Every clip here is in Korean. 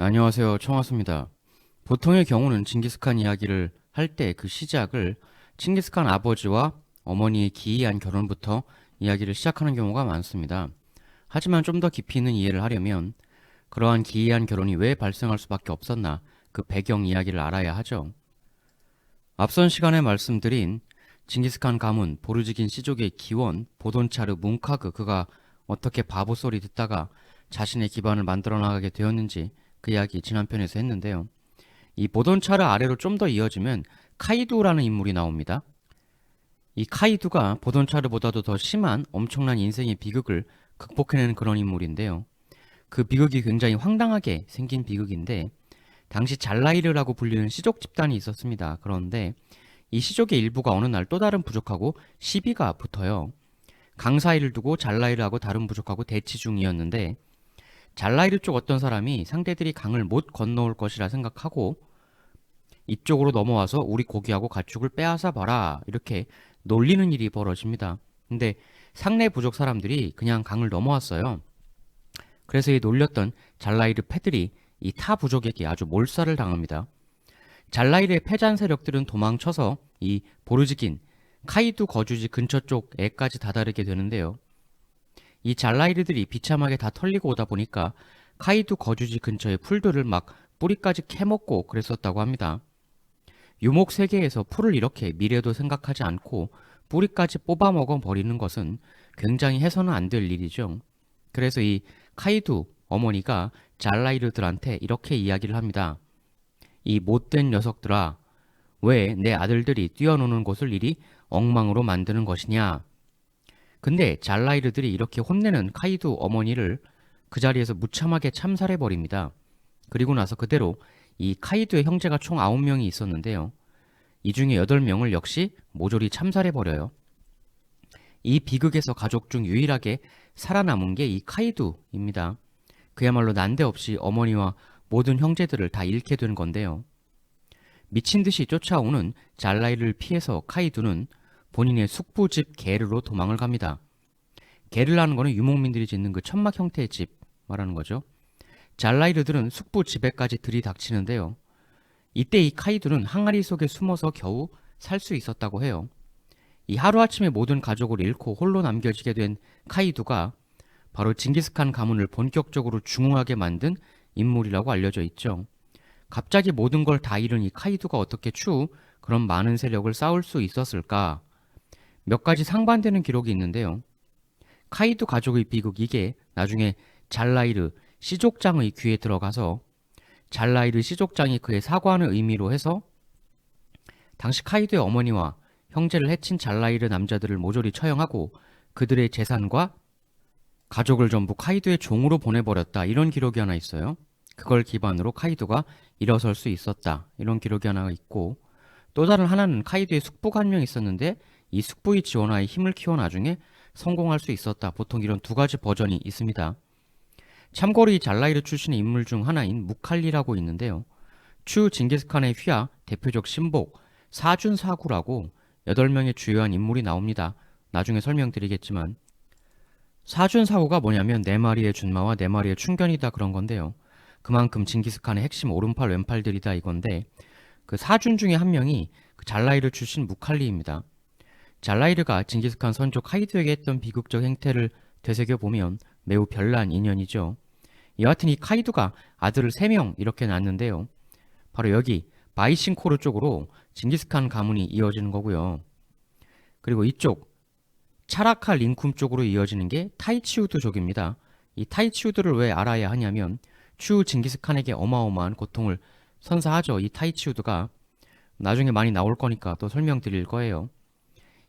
안녕하세요. 청하수입니다. 보통의 경우는 징기스칸 이야기를 할 때 그 시작을 칭기스칸 아버지와 어머니의 기이한 결혼부터 이야기를 시작하는 경우가 많습니다. 하지만 좀 더 깊이 있는 이해를 하려면 그러한 기이한 결혼이 왜 발생할 수밖에 없었나 그 배경 이야기를 알아야 하죠. 앞선 시간에 말씀드린 징기스칸 가문 보르지긴 씨족의 기원 보돈차르 뭉카그 그가 어떻게 바보 소리 듣다가 자신의 기반을 만들어 나가게 되었는지 그 이야기 지난 편에서 했는데요. 이 보돈차르 아래로 좀 더 이어지면 카이두라는 인물이 나옵니다. 이 카이두가 보돈차르보다도 더 심한 엄청난 인생의 비극을 극복해내는 그런 인물인데요. 그 비극이 굉장히 황당하게 생긴 비극인데 당시 잘라이르라고 불리는 시족 집단이 있었습니다. 그런데 이 시족의 일부가 어느 날 또 다른 부족하고 시비가 붙어요. 강사이를 두고 잘라이르하고 다른 부족하고 대치 중이었는데 잘라이르 쪽 어떤 사람이 상대들이 강을 못 건너올 것이라 생각하고 이쪽으로 넘어와서 우리 고기하고 가축을 빼앗아 봐라 이렇게 놀리는 일이 벌어집니다. 근데 상내 부족 사람들이 그냥 강을 넘어왔어요. 그래서 이 놀렸던 잘라이르 패들이 이 타 부족에게 아주 몰살을 당합니다. 잘라이르의 패잔 세력들은 도망쳐서 이 보르지긴 카이두 거주지 근처 쪽에까지 다다르게 되는데요. 이 잘라이르들이 비참하게 다 털리고 오다 보니까 카이두 거주지 근처의 풀들을 막 뿌리까지 캐먹고 그랬었다고 합니다. 유목 세계에서 풀을 이렇게 미래도 생각하지 않고 뿌리까지 뽑아먹어 버리는 것은 굉장히 해서는 안 될 일이죠. 그래서 이 카이두 어머니가 잘라이르들한테 이렇게 이야기를 합니다. 이 못된 녀석들아, 왜 내 아들들이 뛰어노는 곳을 이리 엉망으로 만드는 것이냐? 근데 잘라이르들이 이렇게 혼내는 카이두 어머니를 그 자리에서 무참하게 참살해 버립니다. 그리고 나서 그대로 이 카이두의 형제가 총 9명이 있었는데요. 이 중에 8명을 역시 모조리 참살해 버려요. 이 비극에서 가족 중 유일하게 살아남은 게 이 카이두입니다. 그야말로 난데없이 어머니와 모든 형제들을 다 잃게 된 건데요. 미친 듯이 쫓아오는 잘라이를 피해서 카이두는 본인의 숙부집 게르로 도망을 갑니다. 게르라는 거는 유목민들이 짓는 그 천막 형태의 집 말하는 거죠. 잘라이르들은 숙부 집에까지 들이닥치는데요. 이때 이 카이두는 항아리 속에 숨어서 겨우 살 수 있었다고 해요. 이 하루아침에 모든 가족을 잃고 홀로 남겨지게 된 카이두가 바로 징기스칸 가문을 본격적으로 중흥하게 만든 인물이라고 알려져 있죠. 갑자기 모든 걸 다 잃은 이 카이두가 어떻게 추후 그런 많은 세력을 쌓을 수 있었을까? 몇 가지 상반되는 기록이 있는데요. 카이두 가족의 비극 이게 나중에 잘라이르 시족장의 귀에 들어가서 잘라이르 시족장이 그의 사과하는 의미로 해서 당시 카이두의 어머니와 형제를 해친 잘라이르 남자들을 모조리 처형하고 그들의 재산과 가족을 전부 카이두의 종으로 보내버렸다. 이런 기록이 하나 있어요. 그걸 기반으로 카이두가 일어설 수 있었다. 이런 기록이 하나 있고 또 다른 하나는 카이두의 숙부가 한 명 있었는데 이 숙부의 지원하에 힘을 키워 나중에 성공할 수 있었다. 보통 이런 두 가지 버전이 있습니다. 참고로 이 잘라이르 출신의 인물 중 하나인 무칼리라고 있는데요. 추 징기스칸의 휘하 대표적 신복 사준사구라고 8명의 주요한 인물이 나옵니다. 나중에 설명드리겠지만 사준사구가 뭐냐면 4마리의 준마와 4마리의 충견이다 그런 건데요. 그만큼 징기스칸의 핵심 오른팔 왼팔들이다 이건데 그 사준 중에 한 명이 그 잘라이르 출신 무칼리입니다. 잘라이르가 징기스칸 선조 카이두에게 했던 비극적 행태를 되새겨보면 매우 별난 인연이죠. 여하튼 이 카이두가 아들을 3명 이렇게 낳았는데요. 바로 여기 바이싱코르 쪽으로 징기스칸 가문이 이어지는 거고요. 그리고 이쪽 차라카 링쿰 쪽으로 이어지는 게 타이치우드족입니다. 이 타이치우드를 왜 알아야 하냐면 추후 징기스칸에게 어마어마한 고통을 선사하죠. 이 타이치우드가 나중에 많이 나올 거니까 또 설명드릴 거예요.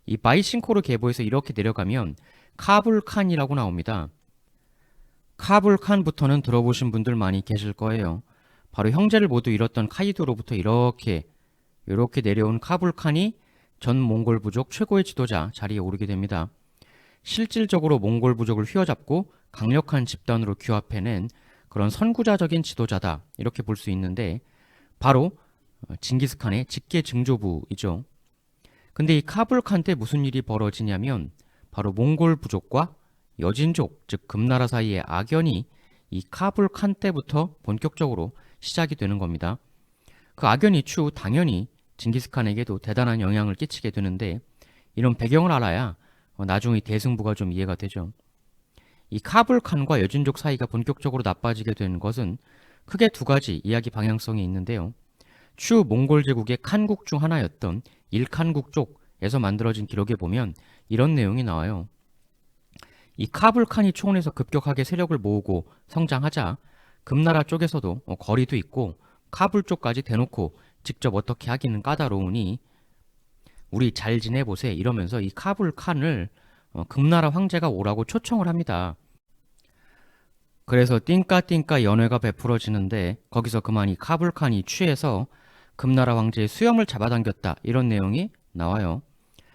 이 바이싱코르 계보에서 이렇게 내려가면 카불칸이라고 나옵니다. 카불칸부터는 들어보신 분들 많이 계실 거예요. 바로 형제를 모두 잃었던 카이두로부터 이렇게 내려온 카불칸이 전 몽골 부족 최고의 지도자 자리에 오르게 됩니다. 실질적으로 몽골 부족을 휘어잡고 강력한 집단으로 규합해낸 그런 선구자적인 지도자다 이렇게 볼 수 있는데 바로 징기스칸의 직계 증조부이죠. 근데 이 카불칸 때 무슨 일이 벌어지냐면 바로 몽골 부족과 여진족 즉 금나라 사이의 악연이 이 카불 칸 때부터 본격적으로 시작이 되는 겁니다. 그 악연이 추후 당연히 징기스칸에게도 대단한 영향을 끼치게 되는데 이런 배경을 알아야 나중의 대승부가 좀 이해가 되죠. 이 카불 칸과 여진족 사이가 본격적으로 나빠지게 된 것은 크게 두 가지 이야기 방향성이 있는데요. 추후 몽골 제국의 칸국 중 하나였던 일칸국 쪽에서 만들어진 기록에 보면 이런 내용이 나와요. 이 카불 칸이 초원에서 급격하게 세력을 모으고 성장하자 금나라 쪽에서도 거리도 있고 카불 쪽까지 대놓고 직접 어떻게 하기는 까다로우니 우리 잘 지내보세 이러면서 이 카불 칸을 금나라 황제가 오라고 초청을 합니다. 그래서 띵까띵까 연회가 베풀어지는데 거기서 그만 이 카불 칸이 취해서 금나라 황제의 수염을 잡아당겼다 이런 내용이 나와요.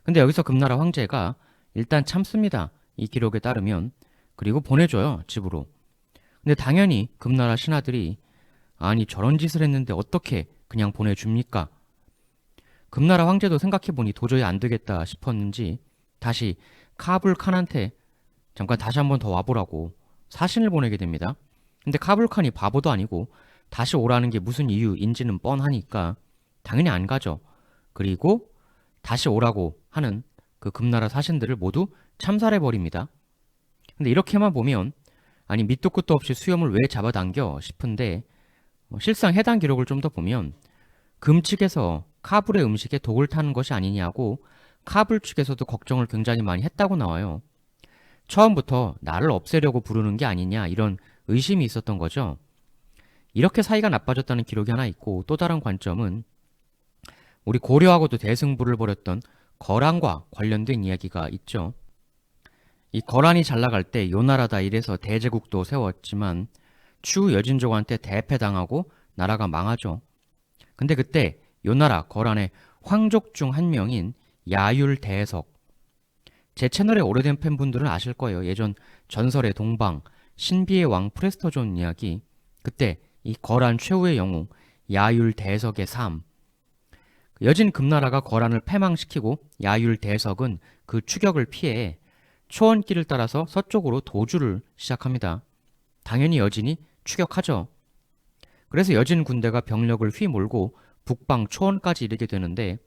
근데 여기서 금나라 황제가 일단 참습니다. 이 기록에 따르면. 그리고 보내줘요, 집으로. 근데 당연히 금나라 신하들이 아니 저런 짓을 했는데 어떻게 그냥 보내줍니까? 금나라 황제도 생각해보니 도저히 안 되겠다 싶었는지 다시 카불 칸한테 잠깐 다시 한번 더 와보라고 사신을 보내게 됩니다. 근데 카불 칸이 바보도 아니고 다시 오라는 게 무슨 이유인지는 뻔하니까 당연히 안 가죠. 그리고 다시 오라고 하는 그 금나라 사신들을 모두 참살해버립니다. 근데 이렇게만 보면 아니 밑도 끝도 없이 수염을 왜 잡아당겨 싶은데 실상 해당 기록을 좀 더 보면 금 측에서 카불의 음식에 독을 타는 것이 아니냐고 카불 측에서도 걱정을 굉장히 많이 했다고 나와요. 처음부터 나를 없애려고 부르는 게 아니냐 이런 의심이 있었던 거죠. 이렇게 사이가 나빠졌다는 기록이 하나 있고 또 다른 관점은 우리 고려하고도 대승부를 벌였던 거란과 관련된 이야기가 있죠. 이 거란이 잘 나갈 때 요나라다 이래서 대제국도 세웠지만 추후 여진족한테 대패당하고 나라가 망하죠. 근데 그때 요나라 거란의 황족 중 한 명인 야율대석, 제 채널의 오래된 팬분들은 아실 거예요. 예전 전설의 동방 신비의 왕 프레스터존 이야기, 그때 이 거란 최후의 영웅 야율대석의 삶, 여진 금나라가 거란을 패망시키고 야율대석은 그 추격을 피해 초원길을 따라서 서쪽으로 도주를 시작합니다. 당연히 여진이 추격하죠. 그래서 여진 군대가 병력을 휘몰고 북방 초원까지 이르게 되는데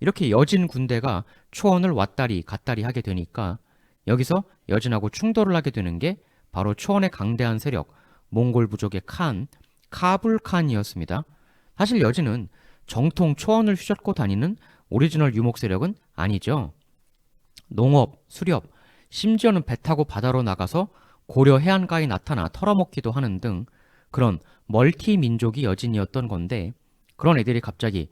이렇게 여진 군대가 초원을 왔다리 갔다리 하게 되니까 여기서 여진하고 충돌을 하게 되는 게 바로 초원의 강대한 세력 몽골 부족의 카불 칸이었습니다. 사실 여진은 정통 초원을 휘젓고 다니는 오리지널 유목 세력은 아니죠. 농업, 수렵, 심지어는 배 타고 바다로 나가서 고려 해안가에 나타나 털어먹기도 하는 등 그런 멀티 민족이 여진이었던 건데 그런 애들이 갑자기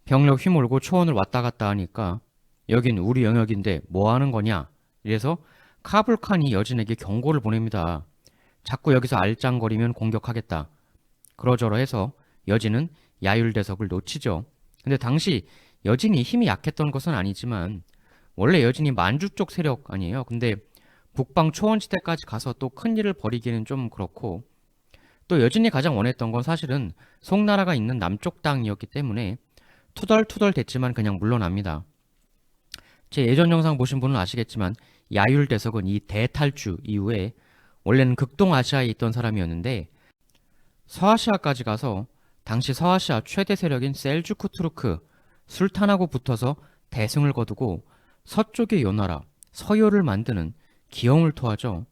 병력 휘몰고 초원을 왔다 갔다 하니까 여긴 우리 영역인데 뭐 하는 거냐 이래서 카불 칸이 여진에게 경고를 보냅니다. 자꾸 여기서 알짱거리면 공격하겠다. 그러저러해서 여진은 야율대석을 놓치죠. 근데 당시 여진이 힘이 약했던 것은 아니지만 원래 여진이 만주 쪽 세력 아니에요. 근데 북방 초원지대까지 가서 또 큰일을 벌이기는 좀 그렇고 또 여진이 가장 원했던 건 사실은 송나라가 있는 남쪽 땅이었기 때문에 투덜투덜 됐지만 그냥 물러납니다. 제 예전 영상 보신 분은 아시겠지만 야율대석은 이 대탈주 이후에 원래는 극동아시아에 있던 사람이었는데 서아시아까지 가서 당시 서아시아 최대 세력인 셀주크 투르크 술탄하고 붙어서 대승을 거두고 서쪽의 요나라 서요를 만드는 기형을 토하죠.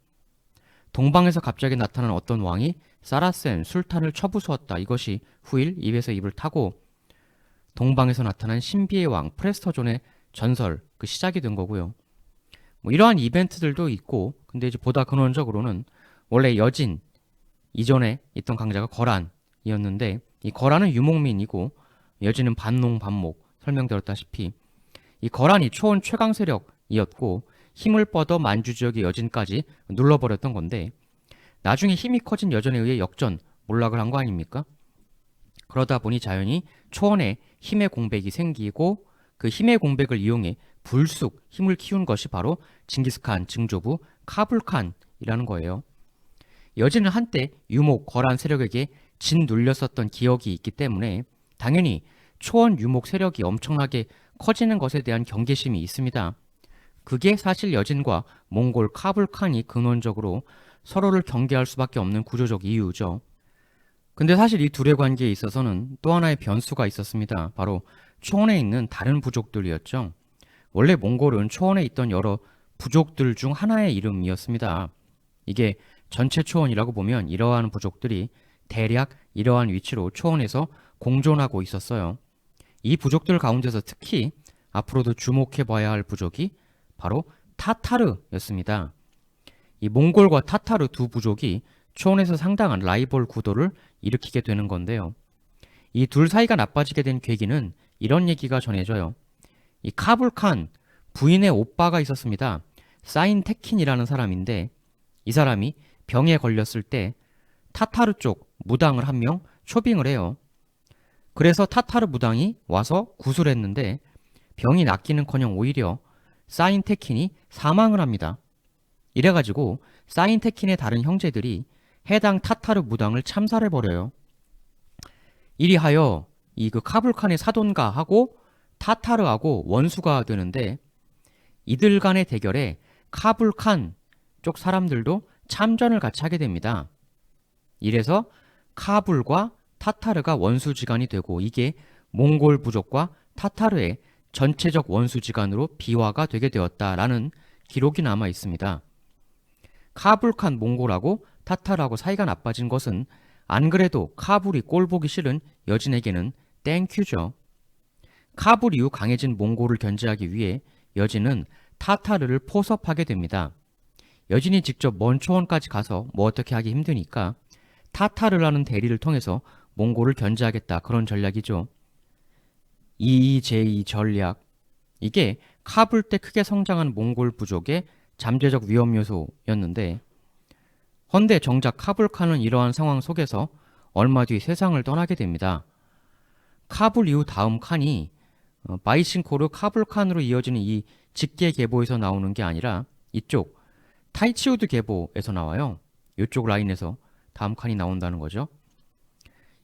동방에서 갑자기 나타난 어떤 왕이 사라센 술탄을 쳐부수었다. 이것이 후일 입에서 입을 타고 동방에서 나타난 신비의 왕 프레스터존의 전설 그 시작이 된 거고요. 뭐 이러한 이벤트들도 있고 근데 이제 보다 근원적으로는 원래 여진 이전에 있던 강자가 거란이었는데 이 거란은 유목민이고 여진은 반농 반목 설명드렸다시피 이 거란이 초원 최강 세력이었고 힘을 뻗어 만주 지역의 여진까지 눌러버렸던 건데 나중에 힘이 커진 여전에 의해 역전 몰락을 한 거 아닙니까? 그러다 보니 자연히 초원에 힘의 공백이 생기고 그 힘의 공백을 이용해 불쑥 힘을 키운 것이 바로 징기스칸 증조부 카불칸이라는 거예요. 여진은 한때 유목 거란 세력에게 짓눌렸었던 기억이 있기 때문에 당연히 초원 유목 세력이 엄청나게 커지는 것에 대한 경계심이 있습니다. 그게 사실 여진과 몽골 카불칸이 근원적으로 서로를 경계할 수밖에 없는 구조적 이유죠. 근데 사실 이 둘의 관계에 있어서는 또 하나의 변수가 있었습니다. 바로 초원에 있는 다른 부족들이었죠. 원래 몽골은 초원에 있던 여러 부족들 중 하나의 이름이었습니다. 이게 전체 초원이라고 보면 이러한 부족들이 대략 이러한 위치로 초원에서 공존하고 있었어요. 이 부족들 가운데서 특히 앞으로도 주목해 봐야 할 부족이 바로 타타르였습니다. 이 몽골과 타타르 두 부족이 초원에서 상당한 라이벌 구도를 일으키게 되는 건데요. 이 둘 사이가 나빠지게 된 계기는 이런 얘기가 전해져요. 이 카불칸 부인의 오빠가 있었습니다. 사인테킨이라는 사람인데 이 사람이 병에 걸렸을 때 타타르 쪽 무당을 한 명 초빙을 해요. 그래서 타타르 무당이 와서 구술을 했는데 병이 낫기는커녕 오히려 사인테킨이 사망을 합니다. 이래가지고 사인테킨의 다른 형제들이 해당 타타르 무당을 참살해 버려요. 이리하여 이 그 카불칸의 사돈가하고 타타르하고 원수가 되는데 이들 간의 대결에 카불칸 쪽 사람들도 참전을 같이 하게 됩니다. 이래서 카불과 타타르가 원수지간이 되고 이게 몽골 부족과 타타르의 전체적 원수지간으로 비화가 되게 되었다라는 기록이 남아 있습니다. 카불칸 몽골하고 타타르하고 사이가 나빠진 것은 안 그래도 카불이 꼴보기 싫은 여진에게는 땡큐죠. 카불 이후 강해진 몽골을 견제하기 위해 여진은 타타르를 포섭하게 됩니다. 여진이 직접 먼 초원까지 가서 뭐 어떻게 하기 힘드니까 타타르라는 대리를 통해서 몽골을 견제하겠다 그런 전략이죠. 이제 전략. 이게 카불 때 크게 성장한 몽골 부족의 잠재적 위험 요소였는데 헌데 정작 카불칸은 이러한 상황 속에서 얼마 뒤 세상을 떠나게 됩니다. 카불 이후 다음 칸이 바이신코르 카불칸으로 이어지는 이 직계 계보에서 나오는 게 아니라 이쪽 타이치우드 계보에서 나와요. 이쪽 라인에서 다음 칸이 나온다는 거죠.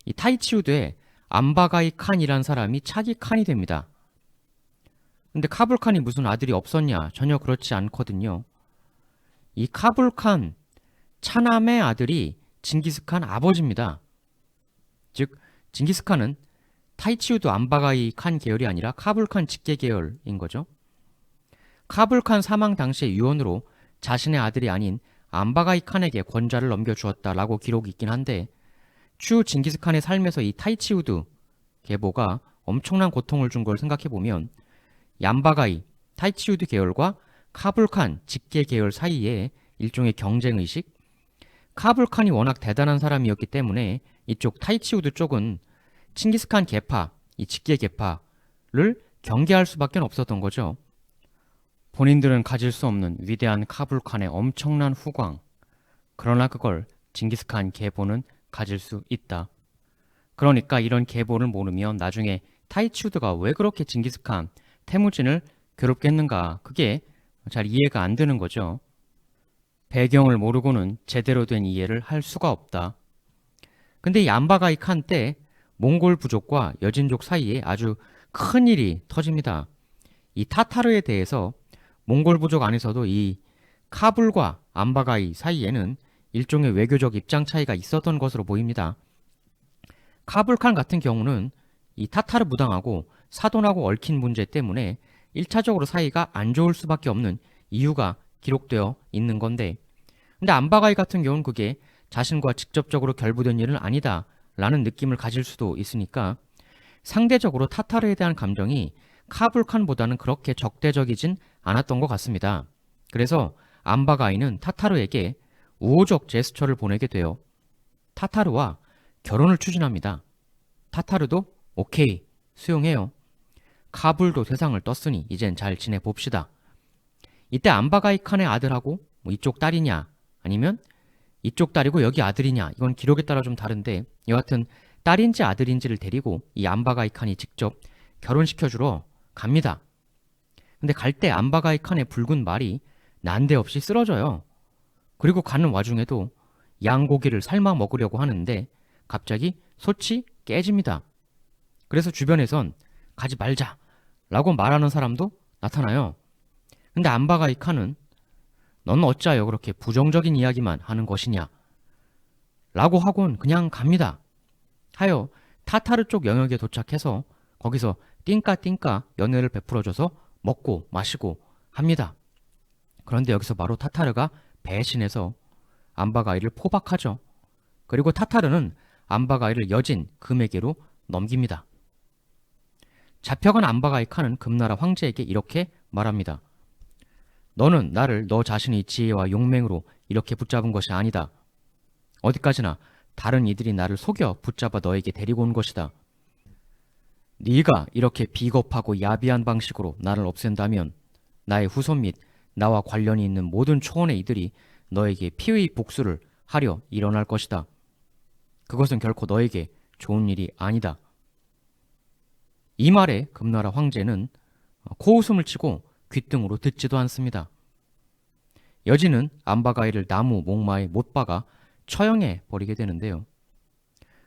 이 타이치우드에 암바가이 칸이란 사람이 차기 칸이 됩니다. 근데 카불칸이 무슨 아들이 없었냐? 전혀 그렇지 않거든요. 이 카불칸 차남의 아들이 징기스칸 아버지입니다. 즉 징기스칸은 타이치우드 암바가이 칸 계열이 아니라 카불칸 직계 계열인 거죠. 카불칸 사망 당시의 유언으로 자신의 아들이 아닌 암바가이 칸에게 권좌를 넘겨주었다라고 기록이 있긴 한데 추후 징기스칸의 삶에서 이 타이치우드 계보가 엄청난 고통을 준 걸 생각해보면 얌바가이, 타이치우드 계열과 카불칸 직계 계열 사이에 일종의 경쟁의식? 카불칸이 워낙 대단한 사람이었기 때문에 이쪽 타이치우드 쪽은 칭기스칸 계파, 이 직계 계파를 경계할 수밖에 없었던 거죠. 본인들은 가질 수 없는 위대한 카불칸의 엄청난 후광. 그러나 그걸 징기스칸 계보는 가질 수 있다. 그러니까 이런 계보를 모르면 나중에 타이치우드가 왜 그렇게 징기스칸, 태무진을 괴롭게 했는가 그게 잘 이해가 안 되는 거죠. 배경을 모르고는 제대로 된 이해를 할 수가 없다. 근데 이 암바가이 칸 때 몽골 부족과 여진족 사이에 아주 큰 일이 터집니다. 이 타타르에 대해서 몽골 부족 안에서도 이 카불과 암바가이 사이에는 일종의 외교적 입장 차이가 있었던 것으로 보입니다. 카불칸 같은 경우는 이 타타르 무당하고 사돈하고 얽힌 문제 때문에 1차적으로 사이가 안 좋을 수밖에 없는 이유가 기록되어 있는 건데 근데 암바가이 같은 경우는 그게 자신과 직접적으로 결부된 일은 아니다 라는 느낌을 가질 수도 있으니까 상대적으로 타타르에 대한 감정이 카불칸보다는 그렇게 적대적이진 않았던 것 같습니다. 그래서 암바가이는 타타르에게 우호적 제스처를 보내게 돼요. 타타르와 결혼을 추진합니다. 타타르도 오케이 수용해요. 카불도 세상을 떴으니 이젠 잘 지내봅시다. 이때 암바가이 칸의 아들하고 뭐 이쪽 딸이냐 아니면 이쪽 딸이고 여기 아들이냐 이건 기록에 따라 좀 다른데 여하튼 딸인지 아들인지를 데리고 이 암바가이 칸이 직접 결혼시켜주러 갑니다. 근데 갈 때 암바가이 칸의 붉은 말이 난데없이 쓰러져요. 그리고 가는 와중에도 양고기를 삶아 먹으려고 하는데 갑자기 솥이 깨집니다. 그래서 주변에선 가지 말자 라고 말하는 사람도 나타나요. 근데 암바가이 칸은 넌 어찌하여 그렇게 부정적인 이야기만 하는 것이냐? 라고 하곤 그냥 갑니다. 하여 타타르 쪽 영역에 도착해서 거기서 띵까띵까 연회를 베풀어줘서 먹고 마시고 합니다. 그런데 여기서 바로 타타르가 배신해서 안바가이를 포박하죠. 그리고 타타르는 안바가이를 여진 금에게로 넘깁니다. 잡혀간 안바가이 칸은 금나라 황제에게 이렇게 말합니다. 너는 나를 너 자신의 지혜와 용맹으로 이렇게 붙잡은 것이 아니다. 어디까지나 다른 이들이 나를 속여 붙잡아 너에게 데리고 온 것이다. 네가 이렇게 비겁하고 야비한 방식으로 나를 없앤다면 나의 후손 및 나와 관련이 있는 모든 초원의 이들이 너에게 피의 복수를 하려 일어날 것이다. 그것은 결코 너에게 좋은 일이 아니다. 이 말에 금나라 황제는 코웃음을 치고 귓등으로 듣지도 않습니다. 여진은 안바가이를 나무 목마에 못 박아 처형해 버리게 되는데요.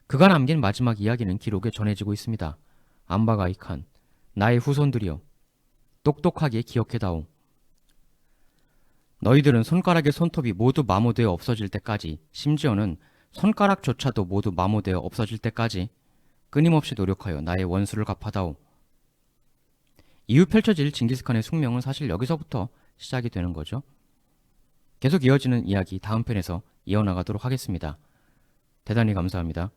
그가 남긴 마지막 이야기는 기록에 전해지고 있습니다. 안바가이 칸, 나의 후손들이여, 똑똑하게 기억해다오. 너희들은 손가락의 손톱이 모두 마모되어 없어질 때까지, 심지어는 손가락조차도 모두 마모되어 없어질 때까지 끊임없이 노력하여 나의 원수를 갚아다오. 이후 펼쳐질 징기스칸의 숙명은 사실 여기서부터 시작이 되는 거죠. 계속 이어지는 이야기 다음 편에서 이어나가도록 하겠습니다. 대단히 감사합니다.